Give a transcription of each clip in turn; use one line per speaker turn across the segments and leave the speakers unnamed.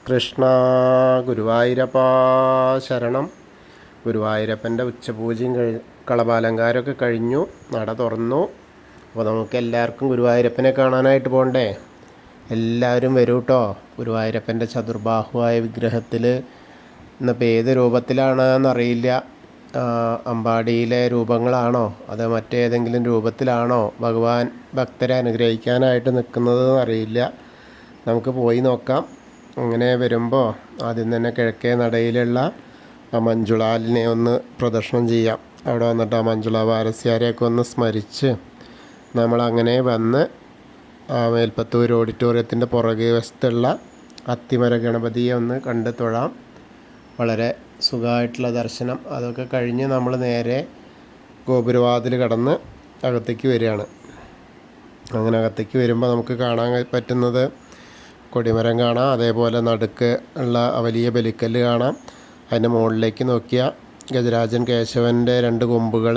കൃഷ്ണ ഗുരുവായൂരപ്പാ ശരണം. ഗുരുവായൂരപ്പൻ്റെ ഉച്ചപൂജയും കളഭാലങ്കാരമൊക്കെ കഴിഞ്ഞു, നട തുറന്നു. അപ്പോൾ നമുക്ക് എല്ലാവർക്കും ഗുരുവായൂരപ്പനെ കാണാനായിട്ട് പോകണ്ടേ? എല്ലാവരും വരൂ കേട്ടോ. ഗുരുവായൂരപ്പൻ്റെ ചതുർബാഹുവായ വിഗ്രഹത്തിൽ ഇന്നിപ്പോൾ ഏത് രൂപത്തിലാണെന്നറിയില്ല. അമ്പാടിയിലെ രൂപങ്ങളാണോ അതോ മറ്റേതെങ്കിലും രൂപത്തിലാണോ ഭഗവാൻ ഭക്തരെ അനുഗ്രഹിക്കാനായിട്ട് നിൽക്കുന്നത് അറിയില്ല. നമുക്ക് പോയി നോക്കാം. അങ്ങനെ വരുമ്പോൾ ആദ്യം തന്നെ കിഴക്കേ നടയിലുള്ള ആ മഞ്ജുളാലിനെ ഒന്ന് പ്രദർശനം ചെയ്യാം. അവിടെ വന്നിട്ട് ആ മഞ്ജുള വാരസ്യാരെയൊക്കെ ഒന്ന് സ്മരിച്ച് നമ്മളങ്ങനെ വന്ന് ആ മേൽപ്പത്തൂർ ഓഡിറ്റോറിയത്തിൻ്റെ പുറകെ വശത്തുള്ള അത്തിമര ഗണപതിയെ ഒന്ന് കണ്ട് തൊഴാം. വളരെ സുഖമായിട്ടുള്ള ദർശനം. അതൊക്കെ കഴിഞ്ഞ് നമ്മൾ നേരെ ഗോപുരവാതിൽ കടന്ന് അകത്തേക്ക് വരികയാണ്. അങ്ങനെ അകത്തേക്ക് വരുമ്പോൾ നമുക്ക് കാണാൻ പറ്റുന്നത് കൊടിമരം കാണാം, അതേപോലെ നടുക്ക് ഉള്ള വലിയ ബലിക്കല്ല് കാണാം. അതിൻ്റെ മുകളിലേക്ക് നോക്കിയാൽ ഗജരാജൻ കേശവൻ്റെ 2 കൊമ്പുകൾ,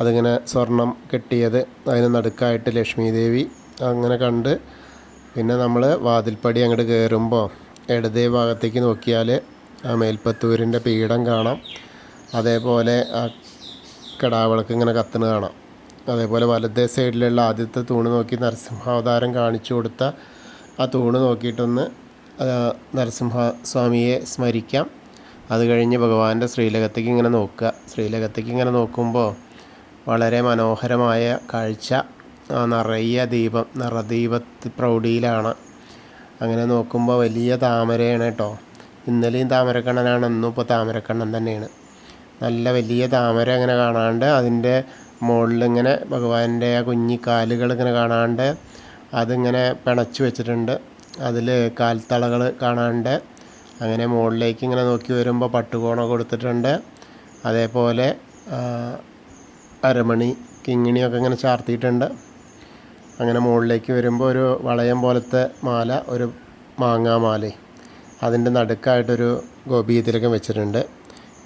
അതിങ്ങനെ സ്വർണം കെട്ടിയത്, അതിന് നടുക്കായിട്ട് ലക്ഷ്മി ദേവി അങ്ങനെ കണ്ട് പിന്നെ നമ്മൾ വാതിൽപ്പടി അങ്ങോട്ട് കയറുമ്പോൾ ഇടതേ ഭാഗത്തേക്ക് നോക്കിയാൽ ആ മേൽപ്പത്തൂരിൻ്റെ പീഠം കാണാം. അതേപോലെ ആ കടാവിളക്ക് ഇങ്ങനെ കത്തുന്ന കാണാം. അതേപോലെ വലതേ സൈഡിലുള്ള ആദ്യത്തെ തൂണ് നോക്കി നരസിംഹാവതാരം കാണിച്ചു കൊടുത്ത ആ തൂണ് നോക്കിയിട്ടൊന്ന് നരസിംഹസ്വാമിയെ സ്മരിക്കാം. അത് കഴിഞ്ഞ് ഭഗവാന്റെ ശ്രീലകത്തേക്ക് ഇങ്ങനെ നോക്കുക. ശ്രീലകത്തേക്ക് ഇങ്ങനെ നോക്കുമ്പോൾ വളരെ മനോഹരമായ കാഴ്ച. നിറയെ ദീപം, നിറദീപ പ്രൗഢിയിലാണ്. അങ്ങനെ നോക്കുമ്പോൾ വലിയ താമരയാണ് കേട്ടോ. ഇന്നലെയും താമരക്കണ്ണനാണ്, ഇന്നും ഇപ്പോൾ താമരക്കണ്ണൻ തന്നെയാണ്. നല്ല വലിയ താമര അങ്ങനെ കാണാണ്ട് അതിൻ്റെ മുകളിലിങ്ങനെ ഭഗവാന്റെ ആ കുഞ്ഞിക്കാലുകൾ ഇങ്ങനെ കാണാണ്ട് അതിങ്ങനെ പിണച്ച് വെച്ചിട്ടുണ്ട്. അതിൽ കാൽത്തളകൾ കാണാണ്ട്. അങ്ങനെ മുകളിലേക്ക് ഇങ്ങനെ നോക്കി വരുമ്പോൾ പട്ടുകോണ കൊടുത്തിട്ടുണ്ട്. അതേപോലെ അരമണി കിങ്ങിണിയൊക്കെ ഇങ്ങനെ ചാർത്തിയിട്ടുണ്ട്. അങ്ങനെ മുകളിലേക്ക് വരുമ്പോൾ ഒരു വളയം പോലത്തെ മാല, ഒരു മാങ്ങാമാല, അതിൻ്റെ നടുക്കായിട്ടൊരു ഗോപീതിലകം വെച്ചിട്ടുണ്ട്.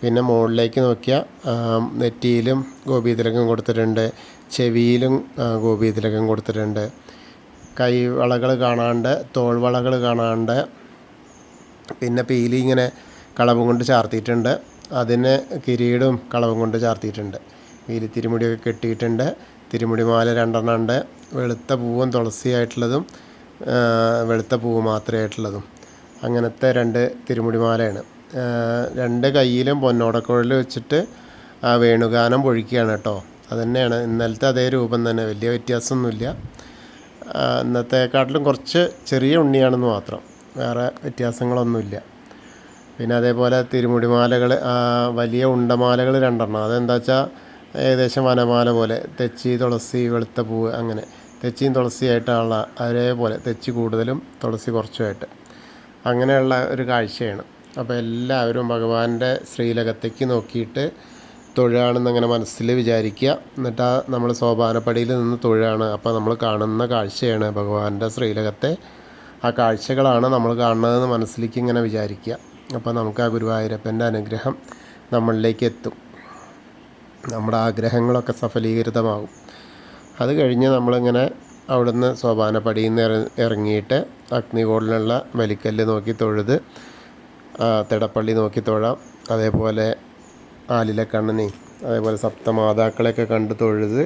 പിന്നെ മുകളിലേക്ക് നോക്കിയാൽ നെറ്റിയിലും ഗോപീതിലകം കൊടുത്തിട്ടുണ്ട്, ചെവിയിലും ഗോപീതിലകം കൊടുത്തിട്ടുണ്ട്. കൈവളകൾ കാണാണ്ട്, തോൾവളകൾ കാണാണ്ട്, പിന്നെ പീലി ഇങ്ങനെ കളവും കൊണ്ട് ചാർത്തിയിട്ടുണ്ട്. അതിന് കിരീടവും കളവും കൊണ്ട് ചാർത്തിയിട്ടുണ്ട്. പീലി തിരുമുടിയൊക്കെ കെട്ടിയിട്ടുണ്ട്. തിരുമുടിമാല 2 ഉണ്ട്. വെളുത്ത പൂവും തുളസിയായിട്ടുള്ളതും വെളുത്ത പൂവ് മാത്രമായിട്ടുള്ളതും അങ്ങനത്തെ 2 തിരുമുടിമാലയാണ്. 2 കയ്യിലും പൊന്നോടക്കുഴൽ വെച്ചിട്ട് ആ വേണുഗാനം പൊഴിക്കുകയാണ് കേട്ടോ. അതുതന്നെയാണ് ഇന്നലത്തെ അതേ രൂപം തന്നെ, വലിയ വ്യത്യാസമൊന്നുമില്ല. ഇന്നത്തെക്കാട്ടിലും കുറച്ച് ചെറിയ ഉണ്ണിയാണെന്ന് മാത്രം, വേറെ വ്യത്യാസങ്ങളൊന്നുമില്ല. പിന്നെ അതേപോലെ തിരുമുടിമാലകൾ, വലിയ ഉണ്ടമാലകൾ 2 അതെന്താ വെച്ചാൽ ഏകദേശം വനമാല പോലെ, തെച്ചി, തുളസി, വെളുത്ത പൂവ്, അങ്ങനെ തെച്ചിയും തുളസിയായിട്ടുള്ള അതേപോലെ, തെച്ചി കൂടുതലും തുളസി കുറച്ചുമായിട്ട്, അങ്ങനെയുള്ള ഒരു കാഴ്ചയാണ്. അപ്പോൾ എല്ലാവരും ഭഗവാന്റെ ശ്രീലകത്തേക്ക് നോക്കിയിട്ട് തൊഴുകയാണെന്നങ്ങനെ മനസ്സിൽ വിചാരിക്കുക. എന്നിട്ട് നമ്മൾ സോപാനപ്പടിയിൽ നിന്ന് തൊഴുകയാണ്. അപ്പോൾ നമ്മൾ കാണുന്ന കാഴ്ചയാണ് ഭഗവാന്റെ ശ്രീലകത്തെ ആ കാഴ്ചകളാണ് നമ്മൾ കാണുന്നതെന്ന് മനസ്സിലേക്ക് ഇങ്ങനെ വിചാരിക്കുക. അപ്പോൾ നമുക്ക് ആ ഗുരുവായൂരപ്പൻ്റെ അനുഗ്രഹം നമ്മളിലേക്ക് എത്തും. നമ്മുടെ ആഗ്രഹങ്ങളൊക്കെ സഫലീകൃതമാകും. അത് കഴിഞ്ഞ് നമ്മളിങ്ങനെ അവിടുന്ന് സോപാനപ്പടിയിൽ നിന്ന് ഇറങ്ങിയിട്ട് അഗ്നികോളിലുള്ള ബലിക്കല്ല് നോക്കി തൊഴുത് തിടപ്പള്ളി നോക്കി തൊഴാം. അതേപോലെ ആലിലക്കണ്ണനെയും അതേപോലെ സപ്തമാതാക്കളെയൊക്കെ കണ്ട് തൊഴുത്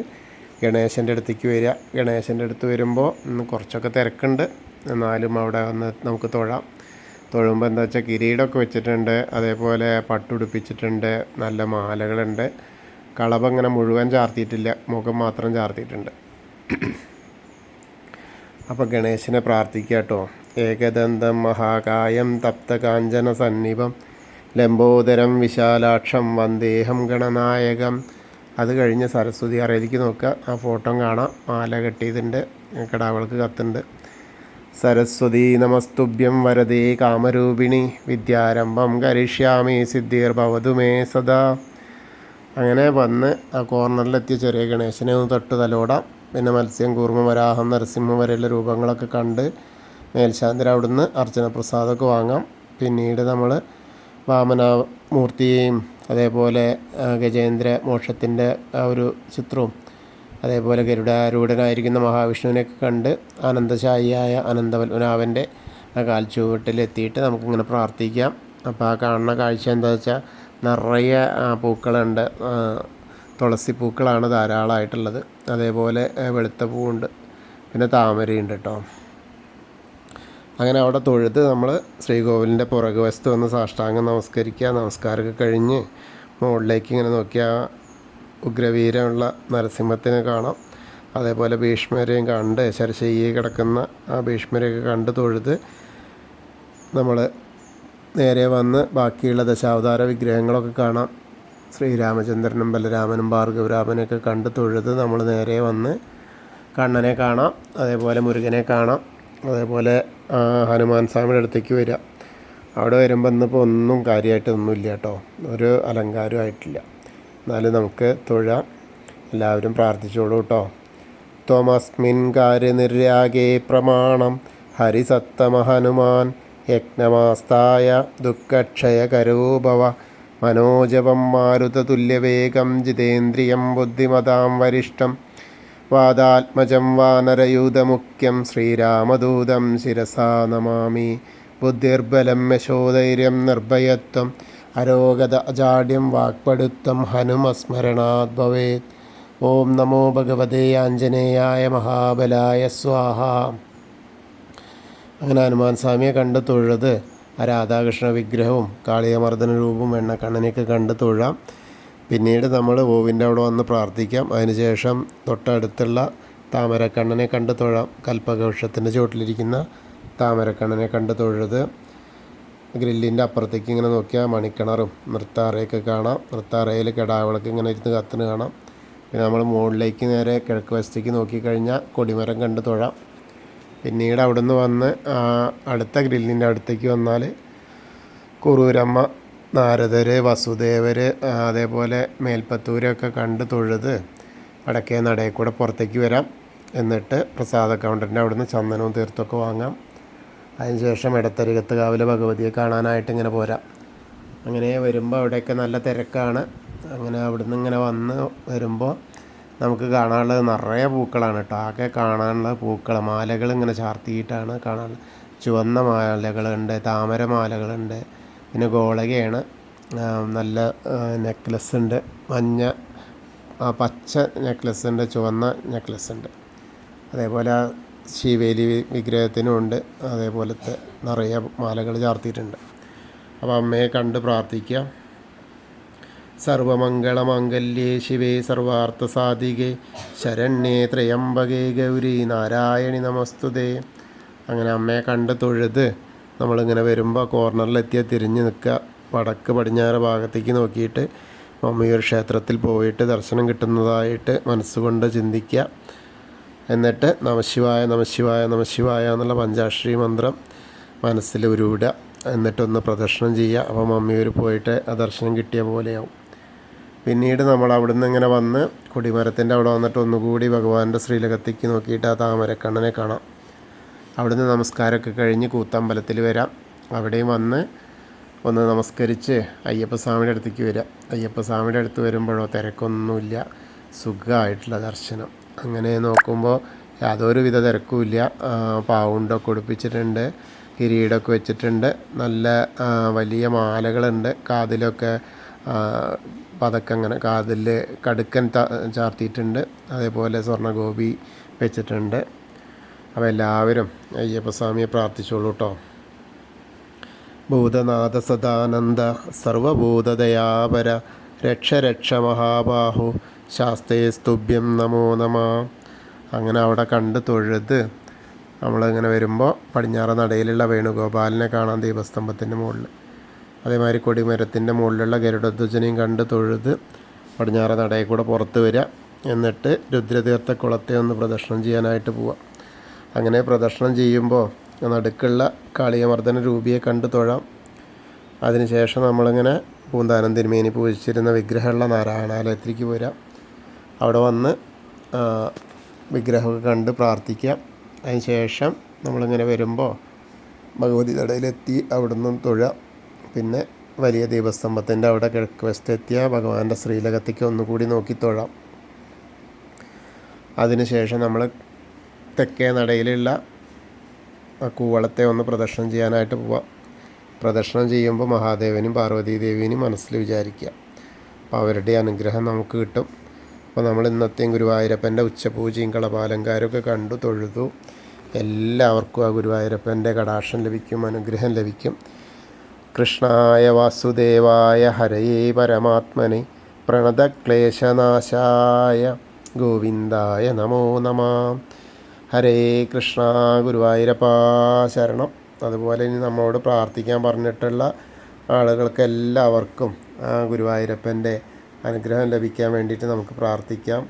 ഗണേശൻ്റെ അടുത്തേക്ക് വരിക. ഗണേശൻ്റെ അടുത്ത് വരുമ്പോൾ ഇന്ന് കുറച്ചൊക്കെ തിരക്കുണ്ട്, എന്നാലും അവിടെ വന്ന് നമുക്ക് തൊഴാം. തൊഴുമ്പോൾ എന്താ വെച്ചാൽ കിരീടമൊക്കെ വെച്ചിട്ടുണ്ട്, അതേപോലെ പട്ടുടുപ്പിച്ചിട്ടുണ്ട്, നല്ല മാലകളുണ്ട്. കളഭം ഇങ്ങനെ മുഴുവൻ ചാർത്തിയിട്ടില്ല, മുഖം മാത്രം ചാർത്തിയിട്ടുണ്ട്. അപ്പോൾ ഗണേശനെ പ്രാർത്ഥിക്കുക കേട്ടോ. ഏകദന്തം മഹാകായം തപ്തകാഞ്ചന സന്നിഭം ലംബോദരം വിശാലാക്ഷം വന്ദേഹം ഗണനായകം. അത് കഴിഞ്ഞ് സരസ്വതി അറയിലേക്ക് നോക്കുക. ആ ഫോട്ടോ കാണാം, മാല കെട്ടിയതുണ്ട്, കടാവിളക്ക് കത്തുണ്ട്. സരസ്വതി നമസ്തുഭ്യം വരദേ കാമരൂപിണി വിദ്യാരംഭം കരിഷ്യാമി സിദ്ധിർഭവതു മേ സദാ. അങ്ങനെ വന്ന് ആ കോർണറിലെത്തിയ ചെറിയ ഗണേശനെ ഒന്ന് തൊട്ട് തലോടാം. പിന്നെ മത്സ്യം, കൂർമ്മ, വരാഹം, നരസിംഹം വരെയുള്ള രൂപങ്ങളൊക്കെ കണ്ട് മേൽശാന്തിര അവിടുന്ന് അർച്ചന പ്രസാദമൊക്കെ വാങ്ങാം. പിന്നീട് നമ്മൾ വാമനമൂർത്തിയെയും അതേപോലെ ഗജേന്ദ്ര മോക്ഷത്തിൻ്റെ ആ ഒരു ചിത്രവും അതേപോലെ ഗരുഡാരൂഢനായിരിക്കുന്ന മഹാവിഷ്ണുവിനെയൊക്കെ കണ്ട് ആനന്ദശായിയായ അനന്തപത്മനാഭൻ്റെ ആ കാൽച്ചുവട്ടിലെത്തിയിട്ട് നമുക്കിങ്ങനെ പ്രാർത്ഥിക്കാം. അപ്പോൾ ആ കാണുന്ന കാഴ്ച എന്താ വെച്ചാൽ നിറയെ പൂക്കളുണ്ട്. തുളസി പൂക്കളാണ് ധാരാളമായിട്ടുള്ളത്. അതേപോലെ വെളുത്ത പൂവുണ്ട്, പിന്നെ താമരയുണ്ട് കേട്ടോ. അങ്ങനെ അവിടെ തൊഴുത് നമ്മൾ ശ്രീകോവിലിൻ്റെ പുറകു വശത്ത് വന്ന് സാഷ്ടാംഗം നമസ്കരിക്കുക. നമസ്കാരമൊക്കെ കഴിഞ്ഞ് മുകളിലേക്ക് ഇങ്ങനെ നോക്കിയാൽ ഉഗ്രവീരമുള്ള നരസിംഹത്തിനെ കാണാം. അതേപോലെ ഭീഷ്മരെയും കണ്ട് ശരശയ്യയിൽ കിടക്കുന്ന ആ ഭീഷ്മരെയൊക്കെ കണ്ട് തൊഴുത് നമ്മൾ നേരെ വന്ന് ബാക്കിയുള്ള ദശാവതാര വിഗ്രഹങ്ങളൊക്കെ കാണാം. ശ്രീരാമചന്ദ്രനും ബലരാമനും ഭാർഗവരാമനെയൊക്കെ കണ്ട് തൊഴുത് നമ്മൾ നേരെ വന്ന് കണ്ണനെ കാണാം. അതേപോലെ മുരുകനെ കാണാം. അതേപോലെ ഹനുമാൻ സ്വാമിയുടെ അടുത്തേക്ക് വരിക. അവിടെ വരുമ്പോൾ ഇന്നിപ്പോൾ ഒന്നും കാര്യമായിട്ടൊന്നുമില്ല കേട്ടോ, ഒരു അലങ്കാരമായിട്ടില്ല. എന്നാലും നമുക്ക് തൊഴാം. എല്ലാവരും പ്രാർത്ഥിച്ചോളൂ കേട്ടോ. ത്വമസ്മിൻ കാര്യനിര്യാഗേ പ്രമാണം ഹരിസത്തമ ഹനുമാൻ യജ്ഞമാസ്തായ ദുഃഖക്ഷയകരോ ഭവ മനോജപം മാരുതതുല്യവേഗം ജിതേന്ദ്രിയം ബുദ്ധിമതാം വരിഷ്ഠം വാദാത്മജം വാനരയൂതമുഖ്യം ശ്രീരാമദൂതം ശിരസാ നമാമി. ബുദ്ധിർബലം യശോധൈര്യം നിർഭയത്വം അരോഗത അജാഡ്യം വാക്പടുത്വം ഹനുമസ്മരണാത് ഭവേത്. ഓം നമോ ഭഗവതേ ആഞ്ജനേയായ മഹാബലായ സ്വാഹ. അങ്ങനെ ഹനുമാൻ സ്വാമിയെ കണ്ട് തൊഴുത് ആ രാധാകൃഷ്ണ വിഗ്രഹവും കാളിയമർദ്ദന രൂപവും എണ്ണക്കണ്ണനെയൊക്കെ കണ്ട് തൊഴാം. പിന്നീട് നമ്മൾ ഓവിൻ്റെ അവിടെ വന്ന് പ്രാർത്ഥിക്കാം. അതിനുശേഷം തൊട്ടടുത്തുള്ള താമരക്കണ്ണനെ കണ്ട് തൊഴാം. കൽപ്പകവൃക്ഷത്തിൻ്റെ ചുവട്ടിലിരിക്കുന്ന താമരക്കണ്ണനെ കണ്ട് തൊഴുത് ഗ്രില്ലിൻ്റെ അപ്പുറത്തേക്ക് ഇങ്ങനെ നോക്കിയാൽ മണിക്കിണറും നൃത്താറയൊക്കെ കാണാം. നൃത്താറയിൽ കിടാവിളക്ക് ഇങ്ങനെ ഇരുന്ന് കത്തിന് കാണാം. പിന്നെ നമ്മൾ മുകളിലേക്ക് നേരെ കിഴക്ക് വശത്തേക്ക് നോക്കിക്കഴിഞ്ഞാൽ കൊടിമരം കണ്ട് തൊഴാം. പിന്നീട് അവിടെ നിന്ന് വന്ന് അടുത്ത ഗ്രില്ലിൻ്റെ അടുത്തേക്ക് വന്നാൽ കുറൂരമ്മ, നാരദർ, വസുദേവർ, അതേപോലെ മേൽപ്പത്തൂരൊക്കെ കണ്ട് തൊഴുത് വടക്കേ നടയിൽ കൂടെ പുറത്തേക്ക് വരാം. എന്നിട്ട് പ്രസാദ കൗണ്ടറിൻ്റെ അവിടെ നിന്ന് ചന്ദനവും തീർത്തൊക്കെ വാങ്ങാം. അതിനുശേഷം ഇടത്തരികത്ത് കാവിലെ ഭഗവതിയെ കാണാനായിട്ട് ഇങ്ങനെ പോരാം. അങ്ങനെ വരുമ്പോൾ അവിടെയൊക്കെ നല്ല തിരക്കാണ്. അങ്ങനെ അവിടുന്ന് ഇങ്ങനെ വന്ന് വരുമ്പോൾ നമുക്ക് കാണാനുള്ളത് നിറയെ പൂക്കളാണ് കേട്ടോ. ആകെ കാണാനുള്ള പൂക്കൾ മാലകൾ ഇങ്ങനെ ചാർത്തിയിട്ടാണ് കാണാനുള്ളത്. ചുവന്ന മാലകളുണ്ട്, താമര മാലകളുണ്ട്, പിന്നെ ഗോളകയാണ്, നല്ല നെക്ലസ് ഉണ്ട്, മഞ്ഞ പച്ച നെക്ലസ് ഉണ്ട്, ചുവന്ന നെക്ലസ് ഉണ്ട്. അതേപോലെ ശിവേലി വിഗ്രഹത്തിനും ഉണ്ട് അതേപോലത്തെ നിറയെ മാലകൾ ചാർത്തിയിട്ടുണ്ട്. അപ്പോൾ അമ്മയെ കണ്ട് പ്രാർത്ഥിക്കുക. സർവമംഗളമാംഗല്യേ ശിവേ സർവാർത്ഥസാധികേ ശരണ്യേ ത്രയംബകേ ഗൗരി നാരായണി നമസ്തുതേ. അങ്ങനെ അമ്മയെ കണ്ട് തൊഴുത് നമ്മളിങ്ങനെ വരുമ്പോൾ കോർണറിലെത്തിയാൽ തിരിഞ്ഞ് നിൽക്കുക. വടക്ക് പടിഞ്ഞാറ് ഭാഗത്തേക്ക് നോക്കിയിട്ട് മമ്മിയൂർ ക്ഷേത്രത്തിൽ പോയിട്ട് ദർശനം കിട്ടുന്നതായിട്ട് മനസ്സുകൊണ്ട് ചിന്തിക്കുക. എന്നിട്ട് നമശിവായ നമശിവായ നമശിവായ എന്നുള്ള പഞ്ചാക്ഷരി മന്ത്രം മനസ്സിൽ ഉരുവിടുക. എന്നിട്ടൊന്ന് പ്രദക്ഷിണം ചെയ്യുക. അപ്പോൾ മമ്മിയൂർ പോയിട്ട് ആ ദർശനം കിട്ടിയ പോലെയാവും. പിന്നീട് നമ്മൾ അവിടുന്ന് ഇങ്ങനെ വന്ന് കൊടിമരത്തിൻ്റെ അവിടെ വന്നിട്ട് ഒന്നുകൂടി ഭഗവാന്റെ ശ്രീലകത്തേക്ക് നോക്കിയിട്ട് ആ താമരക്കണ്ണനെ കാണാം. അവിടുന്ന് നമസ്കാരമൊക്കെ കഴിഞ്ഞ് കൂത്തമ്പലത്തിൽ വരാം. അവിടെയും വന്ന് ഒന്ന് നമസ്കരിച്ച് അയ്യപ്പസ്വാമിയുടെ അടുത്തേക്ക് വരിക. അയ്യപ്പസ്വാമിയുടെ അടുത്ത് വരുമ്പോഴോ തിരക്കൊന്നുമില്ല, സുഖമായിട്ടുള്ള ദർശനം. അങ്ങനെ നോക്കുമ്പോൾ യാതൊരു വിധ തിരക്കുമില്ല. പാവുണ്ടൊക്കെ ഉടുപ്പിച്ചിട്ടുണ്ട്, കിരീടമൊക്കെ വെച്ചിട്ടുണ്ട്, നല്ല വലിയ മാലകളുണ്ട്, കാതിലൊക്കെ പതക്കം അങ്ങനെ കാതിൽ കടുക്കൻ ചാർത്തിയിട്ടുണ്ട്, അതേപോലെ സ്വർണ്ണഗോപി വെച്ചിട്ടുണ്ട്. അപ്പോൾ എല്ലാവരും അയ്യപ്പസ്വാമിയെ പ്രാർത്ഥിച്ചോളൂ കേട്ടോ. ഭൂതനാഥ സദാനന്ദ സർവഭൂതദയാപര രക്ഷ രക്ഷ മഹാബാഹു ശാസ്തേ സ്തുഭ്യം നമോ നമ. അങ്ങനെ അവിടെ കണ്ട് തൊഴുത് നമ്മളിങ്ങനെ വരുമ്പോൾ പടിഞ്ഞാറ നടയിലുള്ള വേണുഗോപാലിനെ കാണാം ദീപസ്തംഭത്തിൻ്റെ മുകളിൽ. അതേമാതിരി കൊടിമരത്തിൻ്റെ മുകളിലുള്ള ഗരുഡധ്വജനെയും കണ്ട് തൊഴുത് പടിഞ്ഞാറ നടയിൽ കൂടെ പുറത്ത് വരിക. എന്നിട്ട് രുദ്രതീർത്ഥ കുളത്തെ ഒന്ന് പ്രദക്ഷിണം ചെയ്യാനായിട്ട് പോവാം. അങ്ങനെ പ്രദക്ഷിണം ചെയ്യുമ്പോൾ നടുക്കുള്ള കാളിയമർദ്ദന രൂപിയെ കണ്ട് തൊഴാം. അതിനുശേഷം നമ്മളിങ്ങനെ പൂന്താനം തിരുമേനി പൂജിച്ചിരുന്ന വിഗ്രഹമുള്ള നാരായണാലയത്തിലേക്ക് പോരാം. അവിടെ വന്ന് വിഗ്രഹമൊക്കെ കണ്ട് പ്രാർത്ഥിക്കാം. അതിന് ശേഷം നമ്മളിങ്ങനെ വരുമ്പോൾ ഭഗവതി നടയിലെത്തി അവിടുന്ന് തൊഴാം. പിന്നെ വലിയ ദീപസ്തംഭത്തിൻ്റെ അവിടെ കിഴക്ക് വശത്തെത്തിയ ഭഗവാന്റെ ശ്രീലകത്തേക്ക് ഒന്നുകൂടി നോക്കി തൊഴാം. അതിനുശേഷം നമ്മൾ തെക്കേ നടയിലുള്ള ആ കൂവളത്തെ ഒന്ന് പ്രദക്ഷിണം ചെയ്യാനായിട്ട് പോവാം. പ്രദക്ഷിണം ചെയ്യുമ്പോൾ മഹാദേവനും പാർവതീദേവിനും മനസ്സിൽ വിചാരിക്കുക. അപ്പോൾ അവരുടെ അനുഗ്രഹം നമുക്ക് കിട്ടും. അപ്പോൾ നമ്മൾ ഇന്നത്തെയും ഗുരുവായൂരപ്പൻ്റെ ഉച്ചപൂജയും കളഭാലങ്കാരമൊക്കെ കണ്ടു തൊഴുതു. എല്ലാവർക്കും ആ ഗുരുവായൂരപ്പൻ്റെ കടാക്ഷം ലഭിക്കും, അനുഗ്രഹം ലഭിക്കും. കൃഷ്ണായ വാസുദേവായ ഹരയേ പരമാത്മനെ പ്രണതക്ലേശനാശായ ഗോവിന്ദായ നമോ നമഃ. ഹരേ കൃഷ്ണ. ഗുരുവായൂരപ്പാ ശരണം. അതുപോലെ ഇനി നമ്മളോട് പ്രാർത്ഥിക്കാൻ പറഞ്ഞിട്ടുള്ള ആളുകൾക്ക് എല്ലാവർക്കും ആ ഗുരുവായൂരപ്പൻ്റെ അനുഗ്രഹം ലഭിക്കാൻ വേണ്ടിയിട്ട് നമുക്ക് പ്രാർത്ഥിക്കാം.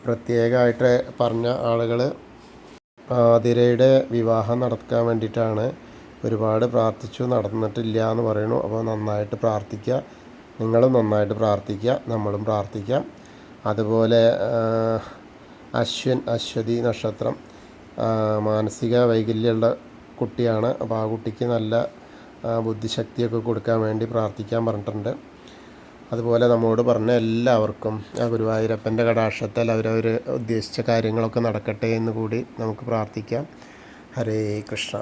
പ്രത്യേകമായിട്ട് പറഞ്ഞ ആളുകൾ ആതിരയുടെ വിവാഹം നടക്കാൻ വേണ്ടിയിട്ടാണ്. ഒരുപാട് പ്രാർത്ഥിച്ചു, നടന്നിട്ടില്ല എന്ന് പറയുന്നു. അപ്പോൾ നന്നായിട്ട് പ്രാർത്ഥിക്കുക, നിങ്ങളും നന്നായിട്ട് പ്രാർത്ഥിക്കുക, നമ്മളും പ്രാർത്ഥിക്കാം. അതുപോലെ അശ്വതി നക്ഷത്രം മാനസിക വൈകല്യമുള്ള കുട്ടിയാണ്. അപ്പോൾ ആ കുട്ടിക്ക് നല്ല ബുദ്ധിശക്തിയൊക്കെ കൊടുക്കാൻ വേണ്ടി പ്രാർത്ഥിക്കാൻ പറഞ്ഞിട്ടുണ്ട്. അതുപോലെ നമ്മോട് പറഞ്ഞ എല്ലാവർക്കും ആ ഗുരുവായൂരപ്പൻ്റെ കടാക്ഷത്താൽ അവരവർ ഉദ്ദേശിച്ച കാര്യങ്ങളൊക്കെ നടക്കട്ടെ എന്ന് കൂടി നമുക്ക് പ്രാർത്ഥിക്കാം. ഹരേ കൃഷ്ണ.